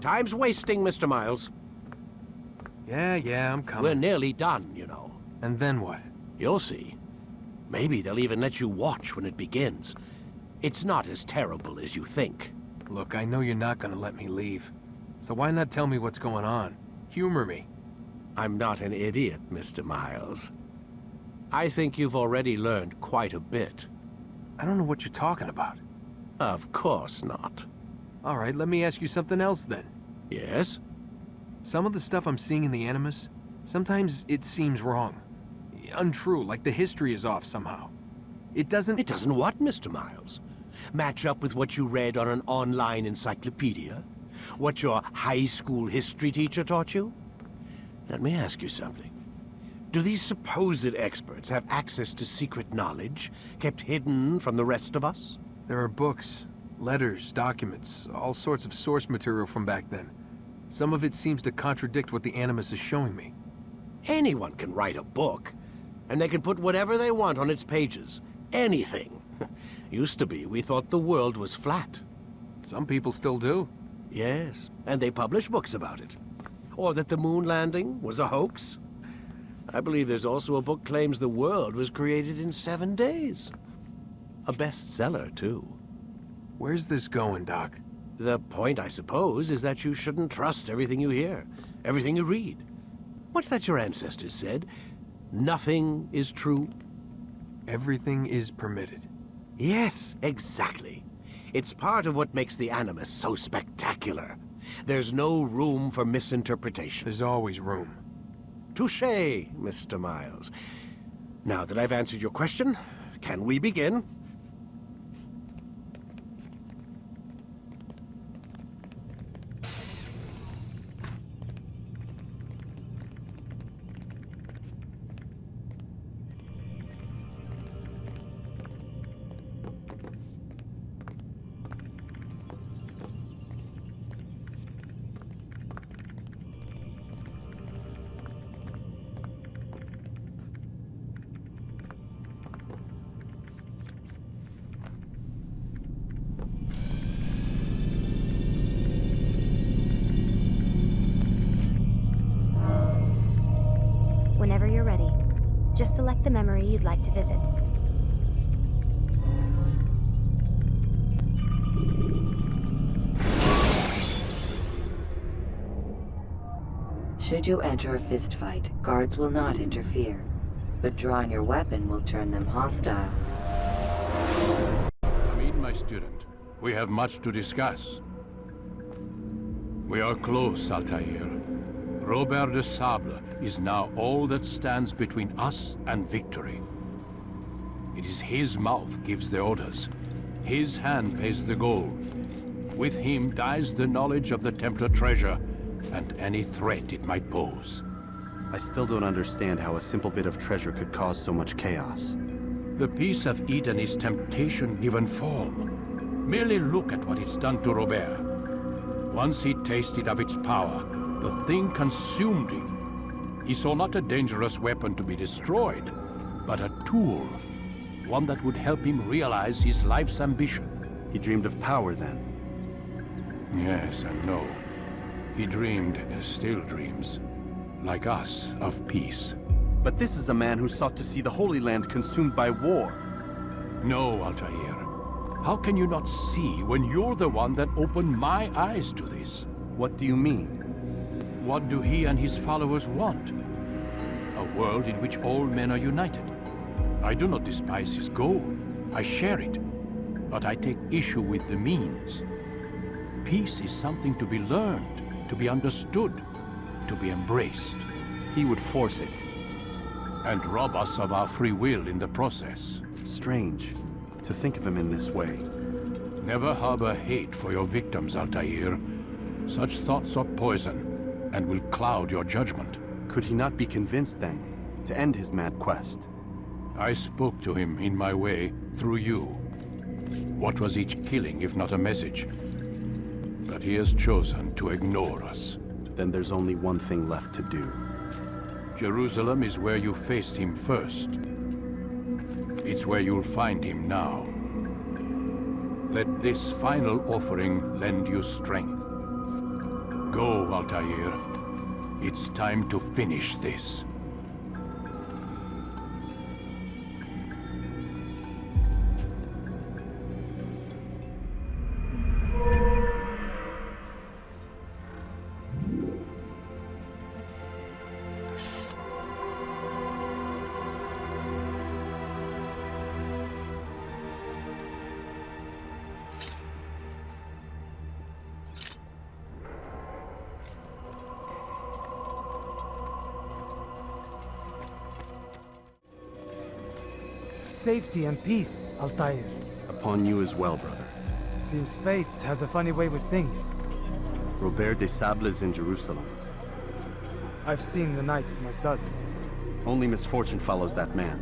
Time's wasting, Mr. Miles. Yeah, I'm coming. We're nearly done, you know. And then what? You'll see. Maybe they'll even let you watch when it begins. It's not as terrible as you think. Look, I know you're not gonna let me leave. So why not tell me what's going on? Humor me. I'm not an idiot, Mr. Miles. I think you've already learned quite a bit. I don't know what you're talking about. Of course not. All right, let me ask you something else then. Yes? Some of the stuff I'm seeing in the Animus, sometimes it seems wrong. Untrue, like the history is off somehow. It doesn't... It doesn't what, Mr. Miles? Match up with what you read on an online encyclopedia? What your high school history teacher taught you? Let me ask you something. Do these supposed experts have access to secret knowledge kept hidden from the rest of us? There are books, letters, documents, all sorts of source material from back then. Some of it seems to contradict what the Animus is showing me. Anyone can write a book, and they can put whatever they want on its pages. Anything. Used to be, we thought the world was flat. Some people still do. Yes, and they publish books about it. Or that the moon landing was a hoax. I believe there's also a book claims the world was created in 7 days. A bestseller, too. Where's this going, Doc? The point, I suppose, is that you shouldn't trust everything you hear, everything you read. What's that your ancestors said? Nothing is true? Everything is permitted. Yes, exactly. It's part of what makes the Animus so spectacular. There's no room for misinterpretation. There's always room. Touché, Mr. Miles. Now that I've answered your question, can we begin? Whenever you're ready, just select the memory you'd like to visit. Should you enter a fistfight, guards will not interfere, but drawing your weapon will turn them hostile. Come in, my student. We have much to discuss. We are close, Altair. Robert de Sablé is now all that stands between us and victory. It is his mouth gives the orders. His hand pays the gold. With him dies the knowledge of the Templar treasure and any threat it might pose. I still don't understand how a simple bit of treasure could cause so much chaos. The peace of Eden is temptation given form. Merely look at what it's done to Robert. Once he tasted of its power, the thing consumed him. He saw not a dangerous weapon to be destroyed, but a tool. One that would help him realize his life's ambition. He dreamed of power then. Yes and no. He dreamed, still dreams, like us, of peace. But this is a man who sought to see the Holy Land consumed by war. No, Altair. How can you not see when you're the one that opened my eyes to this? What do you mean? What do he and his followers want? A world in which all men are united. I do not despise his goal. I share it. But I take issue with the means. Peace is something to be learned, to be understood, to be embraced. He would force it. And rob us of our free will in the process. Strange to think of him in this way. Never harbor hate for your victims, Altair. Such thoughts are poison and will cloud your judgment. Could he not be convinced then to end his mad quest? I spoke to him in my way through you. What was each killing if not a message? But he has chosen to ignore us. Then there's only one thing left to do. Jerusalem is where you faced him first. It's where you'll find him now. Let this final offering lend you strength. Go, Altair. It's time to finish this. Safety and peace, Altair. Upon you as well, brother. Seems fate has a funny way with things. Robert de Sablé is in Jerusalem. I've seen the knights myself. Only misfortune follows that man.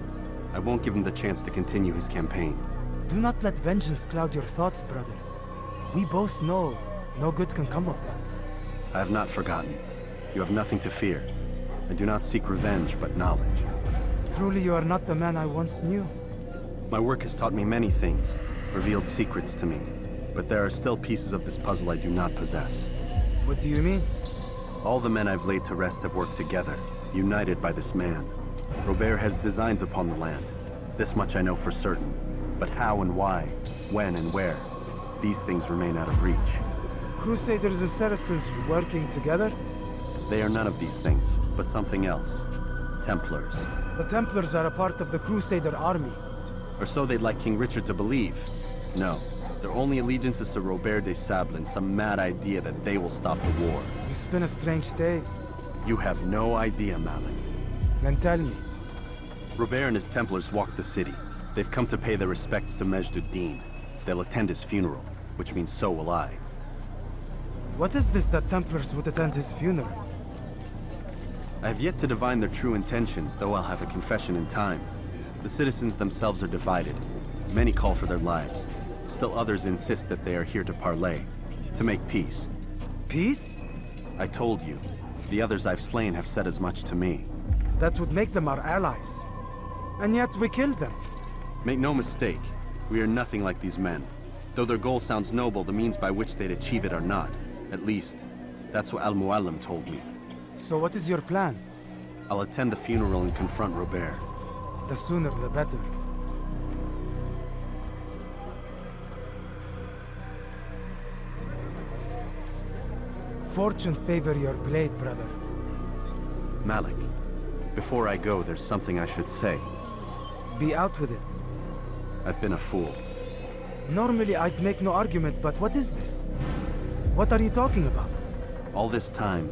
I won't give him the chance to continue his campaign. Do not let vengeance cloud your thoughts, brother. We both know no good can come of that. I have not forgotten. You have nothing to fear. I do not seek revenge, but knowledge. Truly you are not the man I once knew. My work has taught me many things, revealed secrets to me. But there are still pieces of this puzzle I do not possess. What do you mean? All the men I've laid to rest have worked together, united by this man. Robert has designs upon the land. This much I know for certain. But how and why, when and where, these things remain out of reach. Crusaders and Saracens working together? They are none of these things, but something else. Templars. The Templars are a part of the Crusader army. Or so they'd like King Richard to believe. No, their only allegiance is to Robert de Sablé and some mad idea that they will stop the war. You spin a strange tale. You have no idea, Malik. Then tell me. Robert and his Templars walk the city. They've come to pay their respects to Majd-ud-Din. They'll attend his funeral, which means so will I. What is this that Templars would attend his funeral? I have yet to divine their true intentions, though I'll have a confession in time. The citizens themselves are divided. Many call for their lives. Still others insist that they are here to parley, to make peace. Peace? I told you. The others I've slain have said as much to me. That would make them our allies. And yet we killed them. Make no mistake, we are nothing like these men. Though their goal sounds noble, the means by which they'd achieve it are not. At least, that's what Al-Muallim told me. So what is your plan? I'll attend the funeral and confront Robert. The sooner the better. Fortune favor your blade, brother. Malik, before I go, there's something I should say. Be out with it. I've been a fool. Normally I'd make no argument, but what is this? What are you talking about? All this time,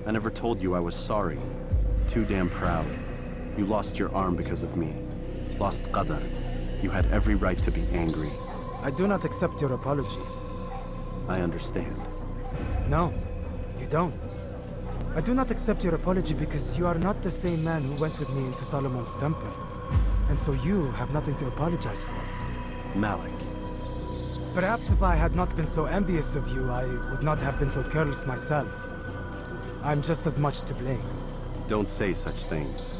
I never told you I was sorry. Too damn proud. You lost your arm because of me. Lost Qadar. You had every right to be angry. I do not accept your apology. I understand. No, you don't. I do not accept your apology because you are not the same man who went with me into Solomon's temple. And so you have nothing to apologize for. Malik. Perhaps if I had not been so envious of you, I would not have been so careless myself. I'm just as much to blame. Don't say such things.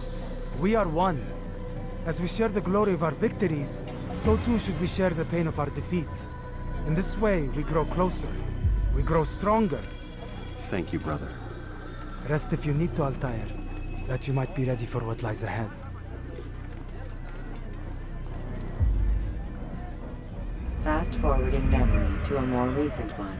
We are one. As we share the glory of our victories, so too should we share the pain of our defeat. In this way, we grow closer. We grow stronger. Thank you, brother. Rest if you need to, Altair, that you might be ready for what lies ahead. Fast forward in memory to a more recent one.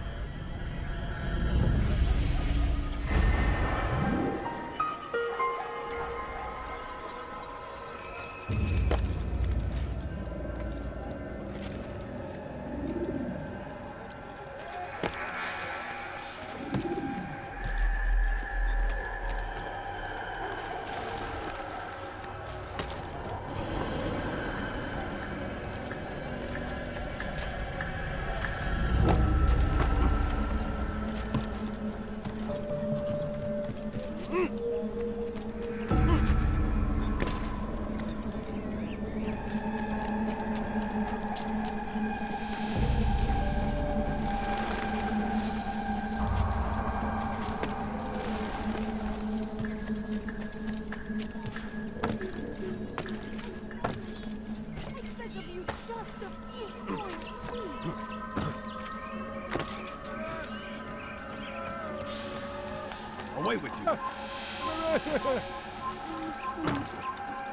away with you.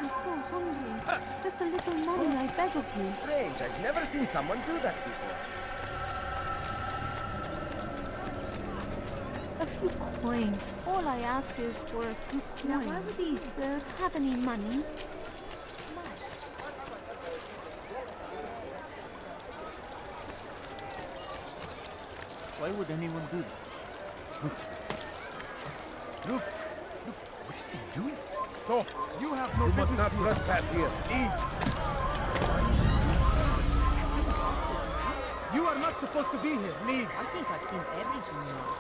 I'm so hungry. Just a little money, I beg of you. Strange, I've never seen someone do that before. A few coins. All I ask is for a few coins. Now, why would these have any money? Why would anyone do that? Look, what is he doing? Stop! You have no business. You must not trespass here. Eat! You are not supposed to be here. Leave. I think I've seen everything now.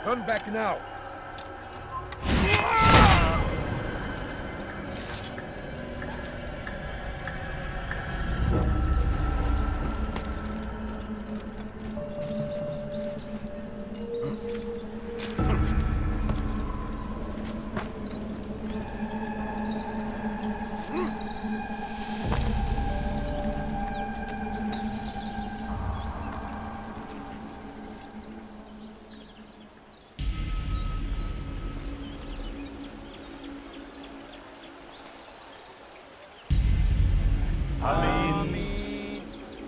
Turn back now.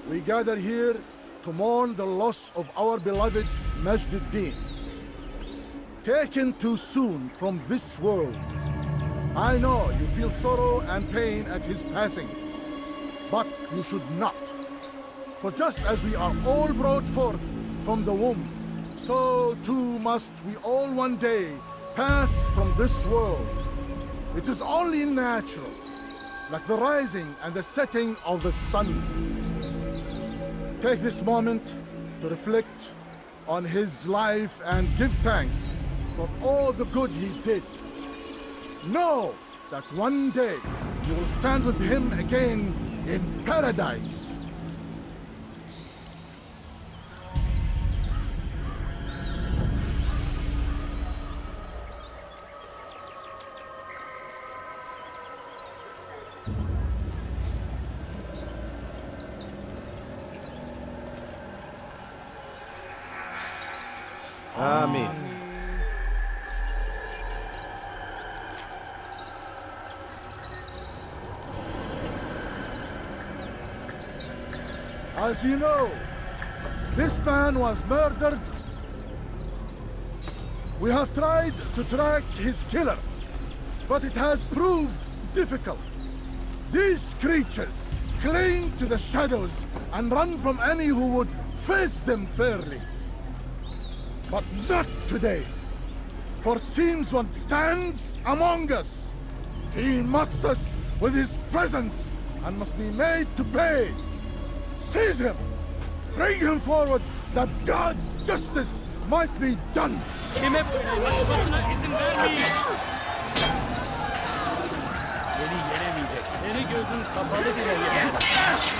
We gather here to mourn the loss of our beloved Majd-ud-Din. Taken too soon from this world. I know you feel sorrow and pain at his passing, but you should not. For just as we are all brought forth from the womb, so too must we all one day pass from this world. It is only natural, like the rising and the setting of the sun. Take this moment to reflect on his life and give thanks for all the good he did. Know that one day you will stand with him again in paradise. Amen. As you know, this man was murdered. We have tried to track his killer, but it has proved difficult. These creatures cling to the shadows and run from any who would face them fairly. But not today, for it seems one stands among us. He mocks us with his presence and must be made to pay. Seize him! Bring him forward that God's justice might be done! Kime başkasına izin vermeyin. Seni yenemeyecek. Seni gözün kapalı bile yenemez.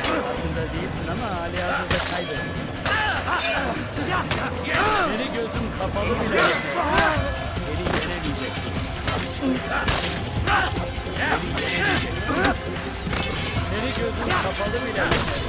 Farkında değilsin ama halihazırda kaybettin. Seni gözün kapalı bile yenemez. Seni yenemeyecek. Seni gözün kapalı bile yenemez.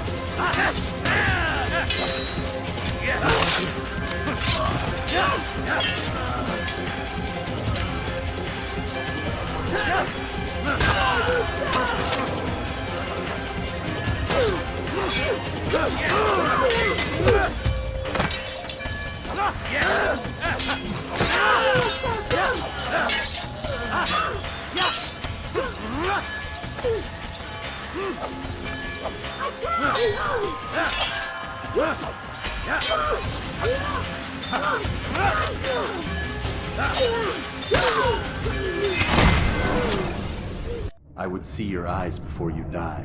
I would see your eyes before you die.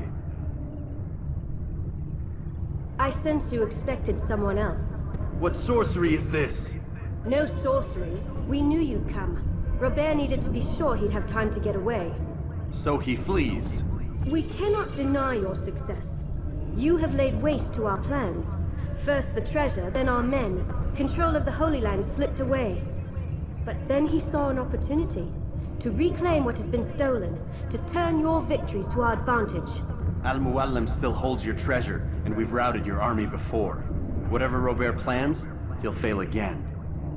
I sense you expected someone else. What sorcery is this? No sorcery. We knew you'd come. Robert needed to be sure he'd have time to get away. So he flees. We cannot deny your success. You have laid waste to our plans. First the treasure, then our men. Control of the Holy Land slipped away. But then he saw an opportunity to reclaim what has been stolen, to turn your victories to our advantage. Al-Muallim still holds your treasure, and we've routed your army before. Whatever Robert plans, he'll fail again.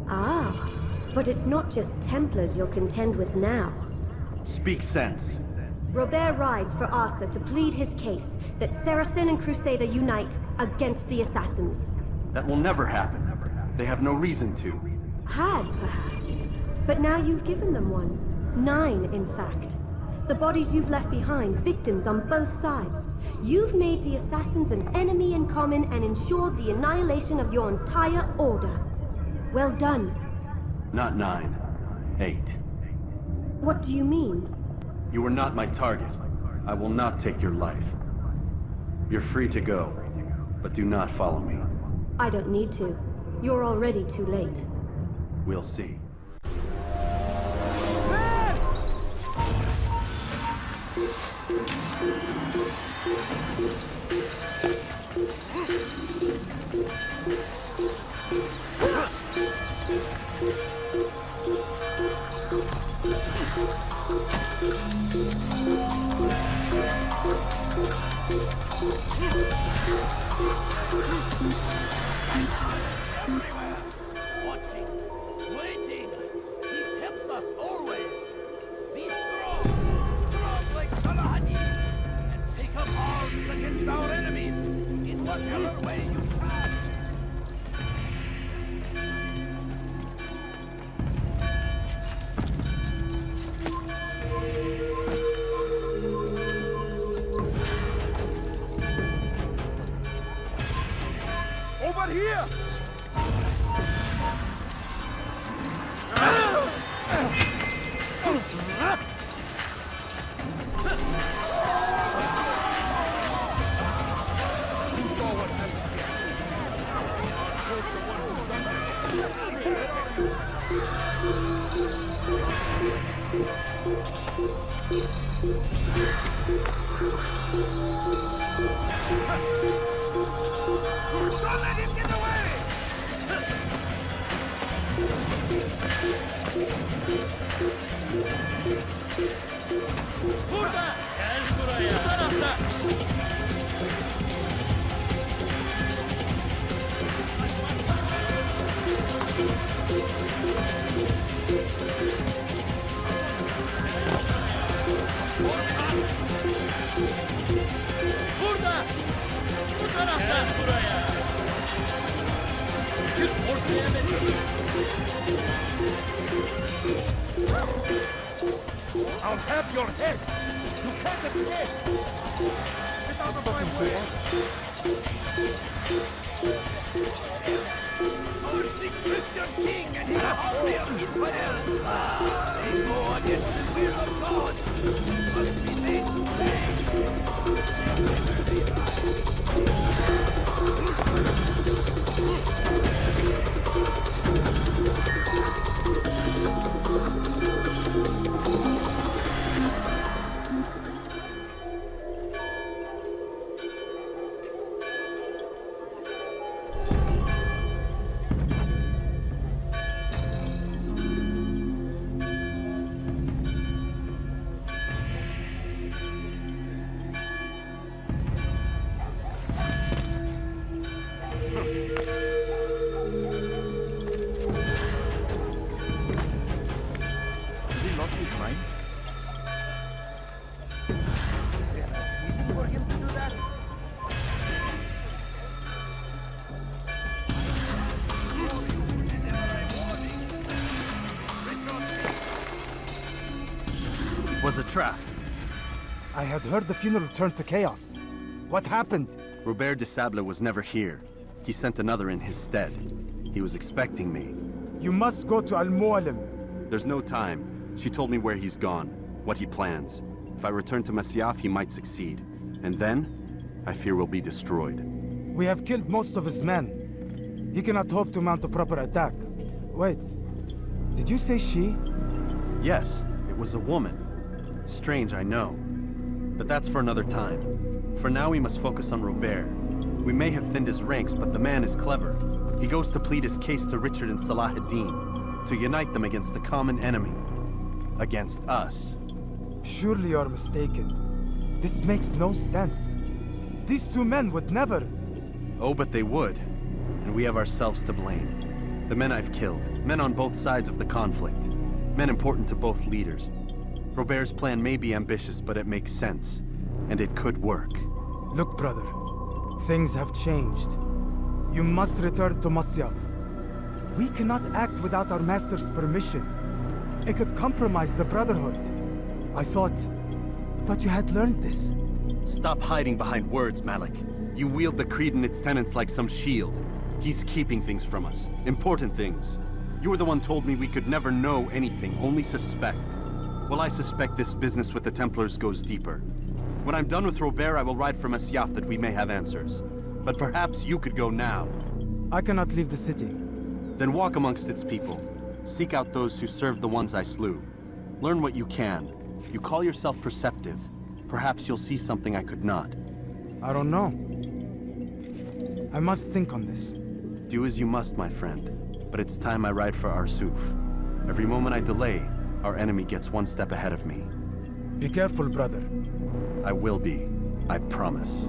Ah, but it's not just Templars you'll contend with now. Speak sense. Robert rides for Asa to plead his case that Saracen and Crusader unite against the Assassins. That will never happen. They have no reason to. Had, perhaps. But now you've given them one. 9, in fact. The bodies you've left behind, victims on both sides. You've made the Assassins an enemy in common and ensured the annihilation of your entire order. Well done. Not 9. 8. What do you mean? You were not my target. I will not take your life. You're free to go, but do not follow me. I don't need to. You're already too late. We'll see. Everywhere, watching, waiting. He helps us always. Be strong like Al-Hadid, and take up arms against our enemies in whatever way you can. Over here! Don't let him get away! Burada! Gel buraya! Bu tarafta! Burada! Bu tarafta! Gel buraya! Çık ortaya beni! I'll have your head! You can't escape! Get out of my way! First the Christian king and his army of Israel! They go against the will of God! Must be made to It was a trap. I had heard the funeral turned to chaos. What happened? Robert de Sablé was never here. He sent another in his stead. He was expecting me. You must go to Al-Muallim. There's no time. She told me where he's gone, what he plans. If I return to Masyaf, he might succeed. And then, I fear we'll be destroyed. We have killed most of his men. He cannot hope to mount a proper attack. Wait, did you say she? Yes, it was a woman. Strange, I know. But that's for another time. For now, we must focus on Robert. We may have thinned his ranks, but the man is clever. He goes to plead his case to Richard and Salah ad-Din, to unite them against the common enemy. Against us. Surely you're mistaken. This makes no sense. These two men would never... Oh, but they would. And we have ourselves to blame. The men I've killed, men on both sides of the conflict, men important to both leaders. Robert's plan may be ambitious, but it makes sense. And it could work. Look, brother. Things have changed. You must return to Masyaf. We cannot act without our master's permission. It could compromise the Brotherhood. I thought you had learned this. Stop hiding behind words, Malik. You wield the creed and its tenets like some shield. He's keeping things from us. Important things. You were the one told me we could never know anything, only suspect. Well, I suspect this business with the Templars goes deeper. When I'm done with Robert, I will ride for Masyaf that we may have answers. But perhaps you could go now. I cannot leave the city. Then walk amongst its people. Seek out those who served the ones I slew. Learn what you can. You call yourself perceptive. Perhaps you'll see something I could not. I don't know. I must think on this. Do as you must, my friend. But it's time I ride for Arsuf. Every moment I delay, our enemy gets one step ahead of me. Be careful, brother. I will be. I promise.